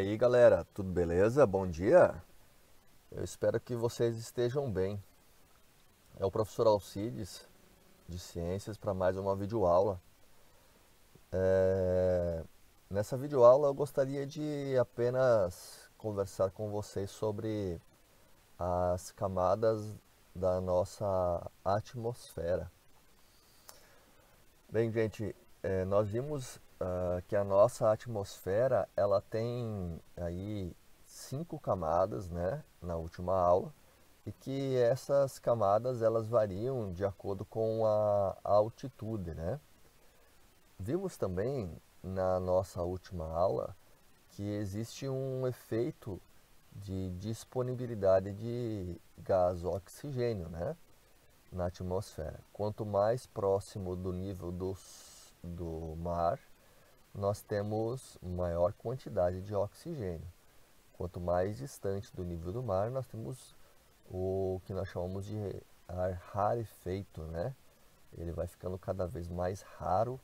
aí galera, tudo beleza? Bom dia? Eu espero que vocês estejam bem. É o professor Alcides de Ciências para mais uma videoaula. Nessa videoaula eu gostaria de apenas conversar com vocês sobre as camadas da nossa atmosfera. Bem, gente, nós vimos que a nossa atmosfera ela tem aí 5 camadas, né, na última aula, e que essas camadas elas variam de acordo com a altitude, né? Vimos também na nossa última aula que existe um efeito de disponibilidade de gás oxigênio, né, na atmosfera. Quanto mais próximo do nível do mar, nós temos maior quantidade de oxigênio. Quanto mais distante do nível do mar, nós temos o que nós chamamos de ar rarefeito, né? Ele vai ficando cada vez mais raro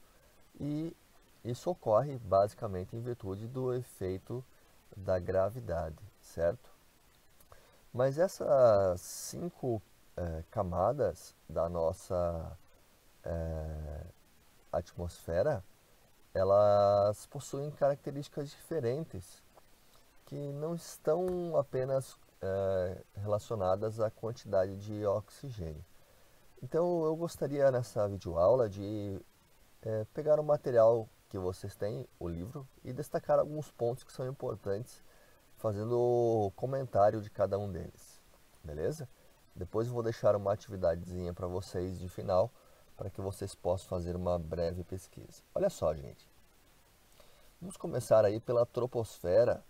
e isso ocorre basicamente em virtude do efeito da gravidade, certo? Mas essas 5 camadas da nossa atmosfera, elas possuem características diferentes que não estão apenas relacionadas à quantidade de oxigênio. Então eu gostaria nessa videoaula de pegar o material que vocês têm, o livro, e destacar alguns pontos que são importantes, fazendo o comentário de cada um deles, beleza? Depois eu vou deixar uma atividadezinha para vocês de final, para que vocês possam fazer uma breve pesquisa. Olha só, gente. Vamos começar aí pela troposfera,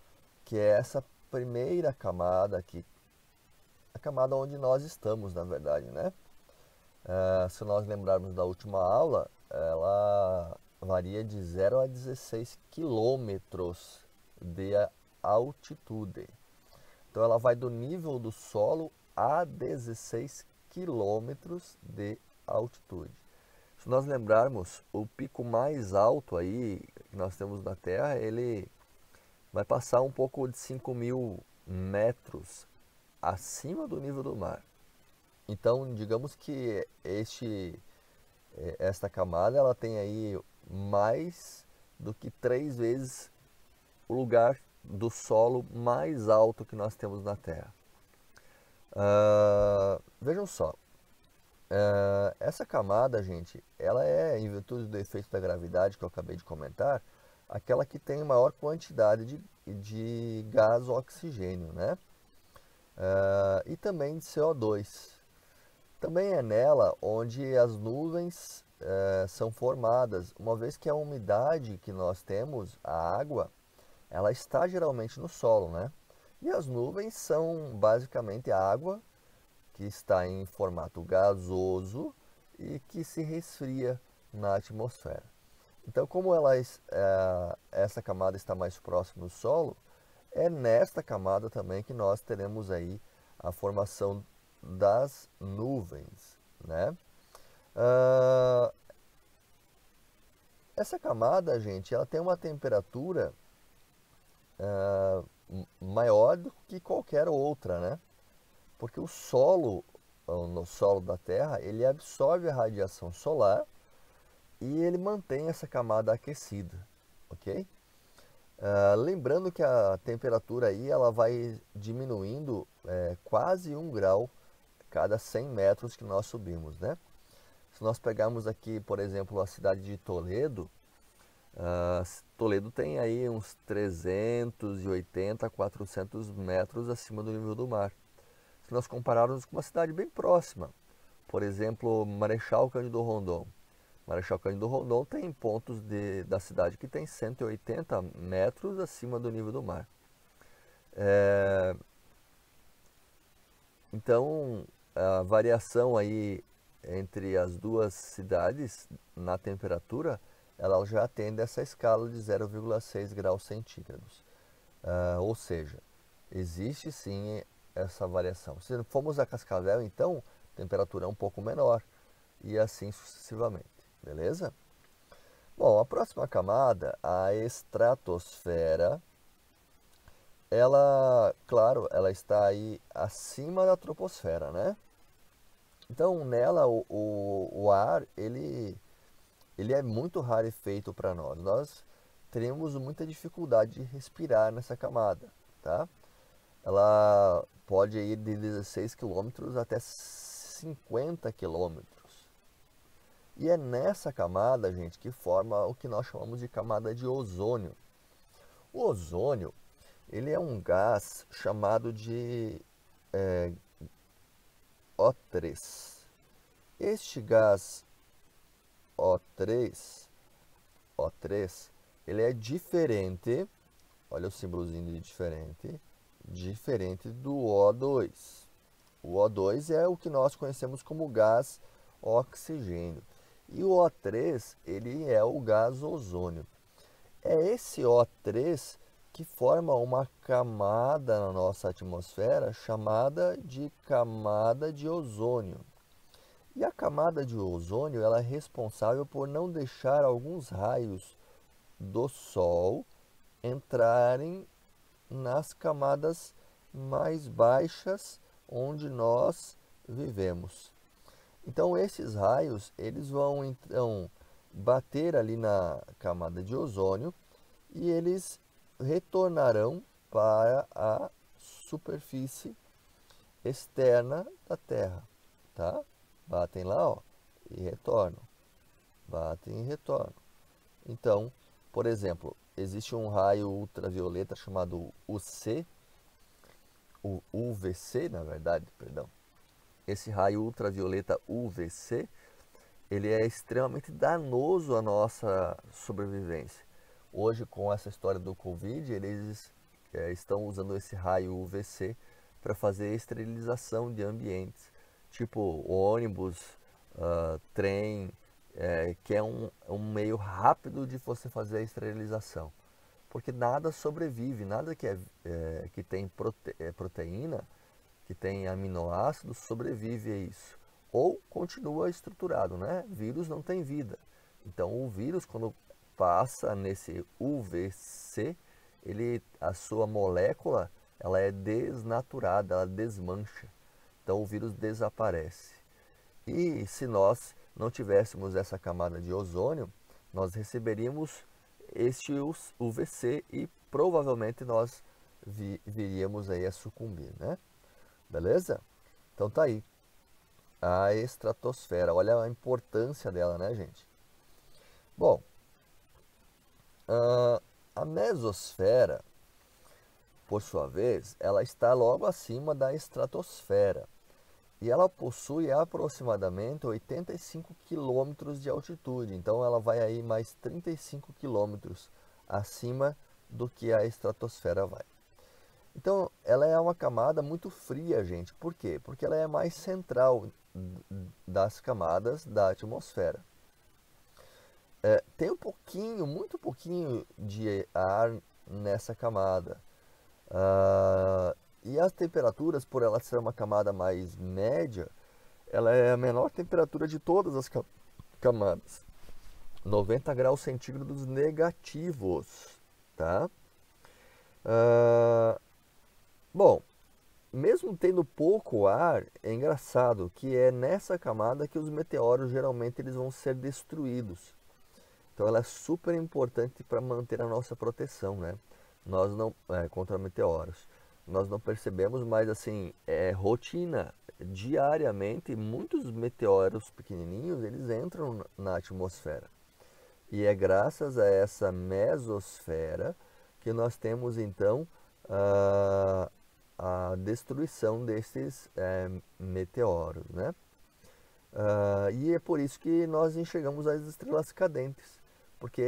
que é essa primeira camada aqui, a camada onde nós estamos, na verdade, né? Se nós lembrarmos da última aula, ela varia de 0 a 16 quilômetros de altitude. Então ela vai do nível do solo a 16 quilômetros de altitude. Se nós lembrarmos, o pico mais alto aí que nós temos na Terra, ele vai passar um pouco de 5.000 metros acima do nível do mar. Então, digamos que esta camada ela tem aí mais do que 3 vezes o lugar do solo mais alto que nós temos na Terra. Vejam só, essa camada, gente, ela é, em virtude do efeito da gravidade que eu acabei de comentar, aquela que tem maior quantidade de gás oxigênio, né? E também de CO2. Também é nela onde as nuvens são formadas, uma vez que a umidade que nós temos, a água, ela está geralmente no solo, né? E as nuvens são basicamente a água que está em formato gasoso e que se resfria na atmosfera. Então, como essa camada está mais próxima do solo, é nesta camada também que nós teremos aí a formação das nuvens, né? Ah, essa camada, gente, ela tem uma temperatura maior do que qualquer outra, né? Porque o solo, no solo da Terra, ele absorve a radiação solar e ele mantém essa camada aquecida, ok? Lembrando que a temperatura aí ela vai diminuindo quase 1 grau cada 100 metros que nós subimos, né? Se nós pegarmos aqui, por exemplo, a cidade de Toledo, Toledo tem aí uns 380 a 400 metros acima do nível do mar. Se nós compararmos com uma cidade bem próxima, por exemplo, Marechal Cândido Rondon. Marechal Cândido Rondon tem pontos da cidade que tem 180 metros acima do nível do mar. Então, a variação aí entre as duas cidades na temperatura, ela já atende essa escala de 0,6 graus centígrados. Ou seja, existe sim essa variação. Se formos a Cascavel, então, a temperatura é um pouco menor e assim sucessivamente, beleza? Bom, a próxima camada, a estratosfera, ela, claro, ela está aí acima da troposfera, né? Então, nela, o ar, ele é muito rarefeito para nós. Nós teremos muita dificuldade de respirar nessa camada, tá? Ela pode ir de 16 quilômetros até 50 quilômetros. E é nessa camada, gente, que forma o que nós chamamos de camada de ozônio. O ozônio, ele é um gás chamado de O3. Este gás O3, O3, ele é diferente, olha o símbolozinho de diferente, diferente do O2. O O2 é o que nós conhecemos como gás oxigênio. E o O3, ele é o gás ozônio. É esse O3 que forma uma camada na nossa atmosfera chamada de camada de ozônio. E a camada de ozônio ela é responsável por não deixar alguns raios do Sol entrarem nas camadas mais baixas onde nós vivemos. Então esses raios eles vão então bater ali na camada de ozônio e eles retornarão para a superfície externa da Terra, tá? Batem lá, ó, e retornam. Batem e retornam. Então, por exemplo, existe um raio ultravioleta chamado UC, o UVC, na verdade, perdão. Esse raio ultravioleta UVC, ele é extremamente danoso à nossa sobrevivência. Hoje, com essa história do Covid, eles estão usando esse raio UVC para fazer esterilização de ambientes, tipo ônibus, trem, que é um meio rápido de você fazer a esterilização. Porque nada sobrevive, nada que tem proteína, que tem aminoácidos, sobrevive a isso. Ou continua estruturado, né? Vírus não tem vida. Então o vírus, quando passa nesse UVC, a sua molécula ela é desnaturada, ela desmancha. Então o vírus desaparece. E se nós não tivéssemos essa camada de ozônio, nós receberíamos este UVC e provavelmente nós viríamos aí a sucumbir, né? Beleza? Então tá aí. A estratosfera, olha a importância dela, né, gente? Bom, a mesosfera, por sua vez, ela está logo acima da estratosfera e ela possui aproximadamente 85 quilômetros de altitude. Então ela vai aí mais 35 quilômetros acima do que a estratosfera vai. Então ela é uma camada muito fria, gente. Por quê? Porque ela é mais central das camadas da atmosfera. Tem um pouquinho, muito pouquinho de ar nessa camada. E as temperaturas, por ela ser uma camada mais média, ela é a menor temperatura de todas as camadas. 90 graus centígrados negativos, tá? Bom, mesmo tendo pouco ar, é engraçado que é nessa camada que os meteoros geralmente eles vão ser destruídos. Então ela é super importante para manter a nossa proteção, né? Nós não contra meteoros. Nós não percebemos, mas assim, é rotina. Diariamente, muitos meteoros pequenininhos, eles entram na atmosfera. E é graças a essa mesosfera que nós temos então a destruição desses meteoros, né? E é por isso que nós enxergamos as estrelas cadentes, porque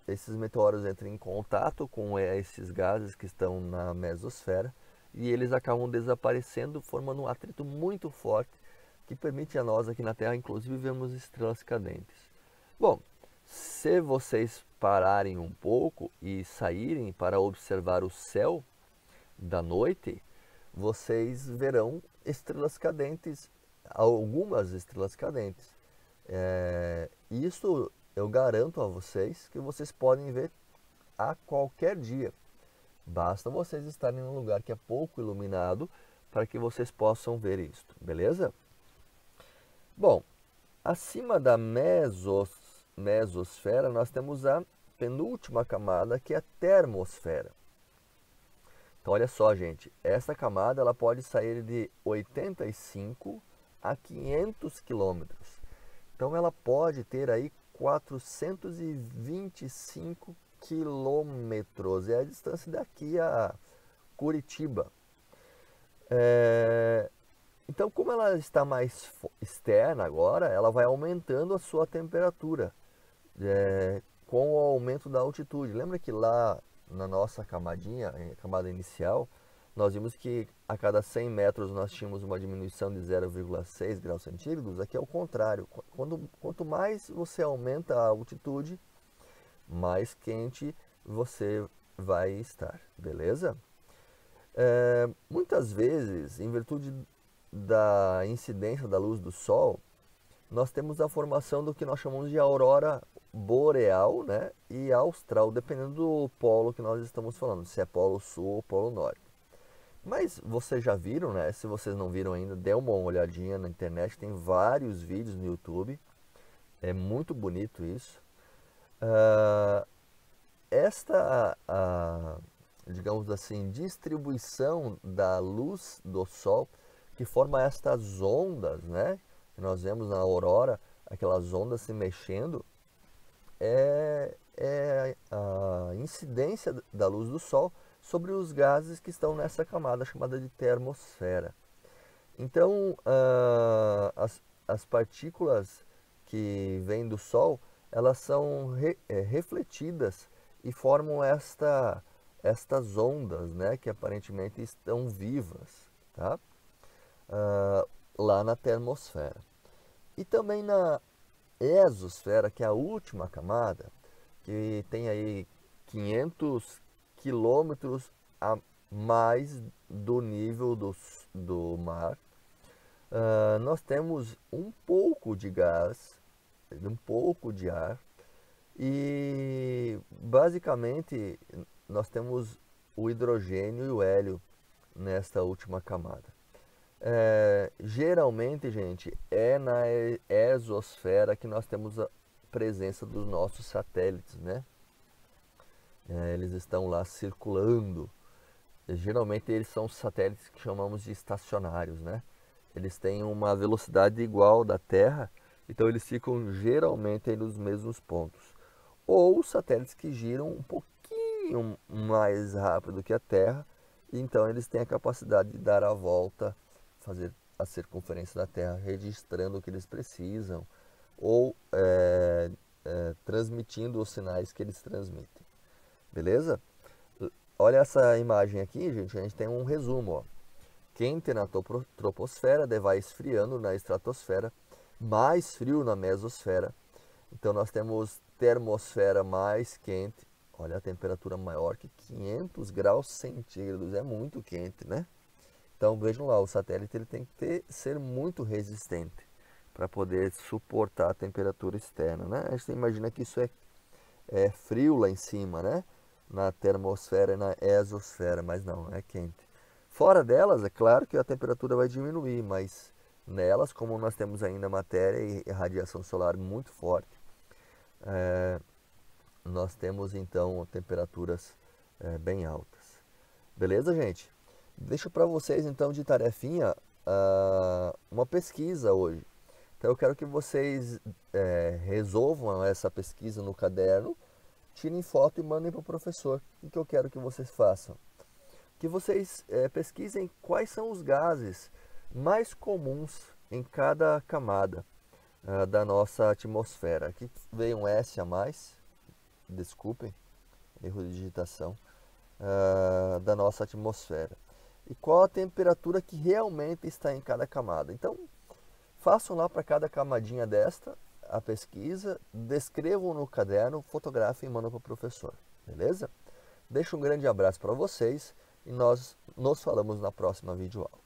esses meteoros entram em contato com esses gases que estão na mesosfera e eles acabam desaparecendo, formando um atrito muito forte que permite a nós aqui na Terra, inclusive, vermos estrelas cadentes. Bom, se vocês pararem um pouco e saírem para observar o céu da noite, vocês verão estrelas cadentes, algumas estrelas cadentes. Isso eu garanto a vocês que vocês podem ver a qualquer dia. Basta vocês estarem em um lugar que é pouco iluminado para que vocês possam ver isto, beleza? Bom, acima da mesosfera nós temos a penúltima camada, que é a termosfera. Então olha só, gente, essa camada ela pode sair de 85 a 500 quilômetros. Então ela pode ter aí 425 quilômetros. É a distância daqui a Curitiba. Então, como ela está mais externa agora, ela vai aumentando a sua temperatura com o aumento da altitude. Lembra que lá na nossa camadinha, camada inicial, nós vimos que a cada 100 metros nós tínhamos uma diminuição de 0,6 graus centígrados? Aqui é o contrário. Quanto mais você aumenta a altitude, mais quente você vai estar, beleza? Muitas vezes, em virtude da incidência da luz do Sol, nós temos a formação do que nós chamamos de aurora boreal, né, e austral, dependendo do polo que nós estamos falando, se é polo sul ou polo norte. Mas vocês já viram, né? Se vocês não viram ainda, dê uma olhadinha na internet, tem vários vídeos no YouTube, é muito bonito isso. Digamos assim, distribuição da luz do Sol, que forma estas ondas, né? Que nós vemos na aurora, aquelas ondas se mexendo, é a incidência da luz do Sol sobre os gases que estão nessa camada chamada de termosfera. Então, as partículas que vêm do Sol, elas são refletidas e formam estas ondas, né, que aparentemente estão vivas, tá? Lá na termosfera. E também na exosfera, que é a última camada, que tem aí 500 quilômetros a mais do nível do mar, nós temos um pouco de gás, um pouco de ar, e basicamente nós temos o hidrogênio e o hélio nesta última camada. Geralmente, gente, é na exosfera que nós temos a presença dos nossos satélites, né? Eles estão lá circulando. Geralmente eles são satélites que chamamos de estacionários, né? Eles têm uma velocidade igual da Terra, então eles ficam geralmente aí nos mesmos pontos. Ou satélites que giram um pouquinho mais rápido que a Terra, então eles têm a capacidade de dar a volta, fazer a circunferência da Terra, registrando o que eles precisam, ou transmitindo os sinais que eles transmitem. Beleza? Olha essa imagem aqui, gente. A gente tem um resumo, ó. Quente na troposfera, vai esfriando na estratosfera, mais frio na mesosfera. Então nós temos termosfera mais quente. Olha a temperatura maior que 500 graus centígrados. É muito quente, né? Então vejam lá, o satélite ele tem que ser muito resistente para poder suportar a temperatura externa, né? A gente imagina que isso é frio lá em cima, né? Na termosfera e na exosfera, mas não, é quente. Fora delas, é claro que a temperatura vai diminuir, mas nelas, como nós temos ainda matéria e radiação solar muito forte, nós temos então temperaturas bem altas. Beleza, gente? Deixo para vocês então de tarefinha uma pesquisa hoje. Então eu quero que vocês resolvam essa pesquisa no caderno, tirem foto e mandem para o professor. O que eu quero que vocês façam? Que vocês pesquisem quais são os gases mais comuns em cada camada da nossa atmosfera. Aqui veio um S a mais, desculpem, erro de digitação, da nossa atmosfera. E qual a temperatura que realmente está em cada camada. Então, façam lá para cada camadinha desta a pesquisa, descrevam no caderno, fotografem e mandam para o professor. Beleza? Deixo um grande abraço para vocês e nós nos falamos na próxima videoaula.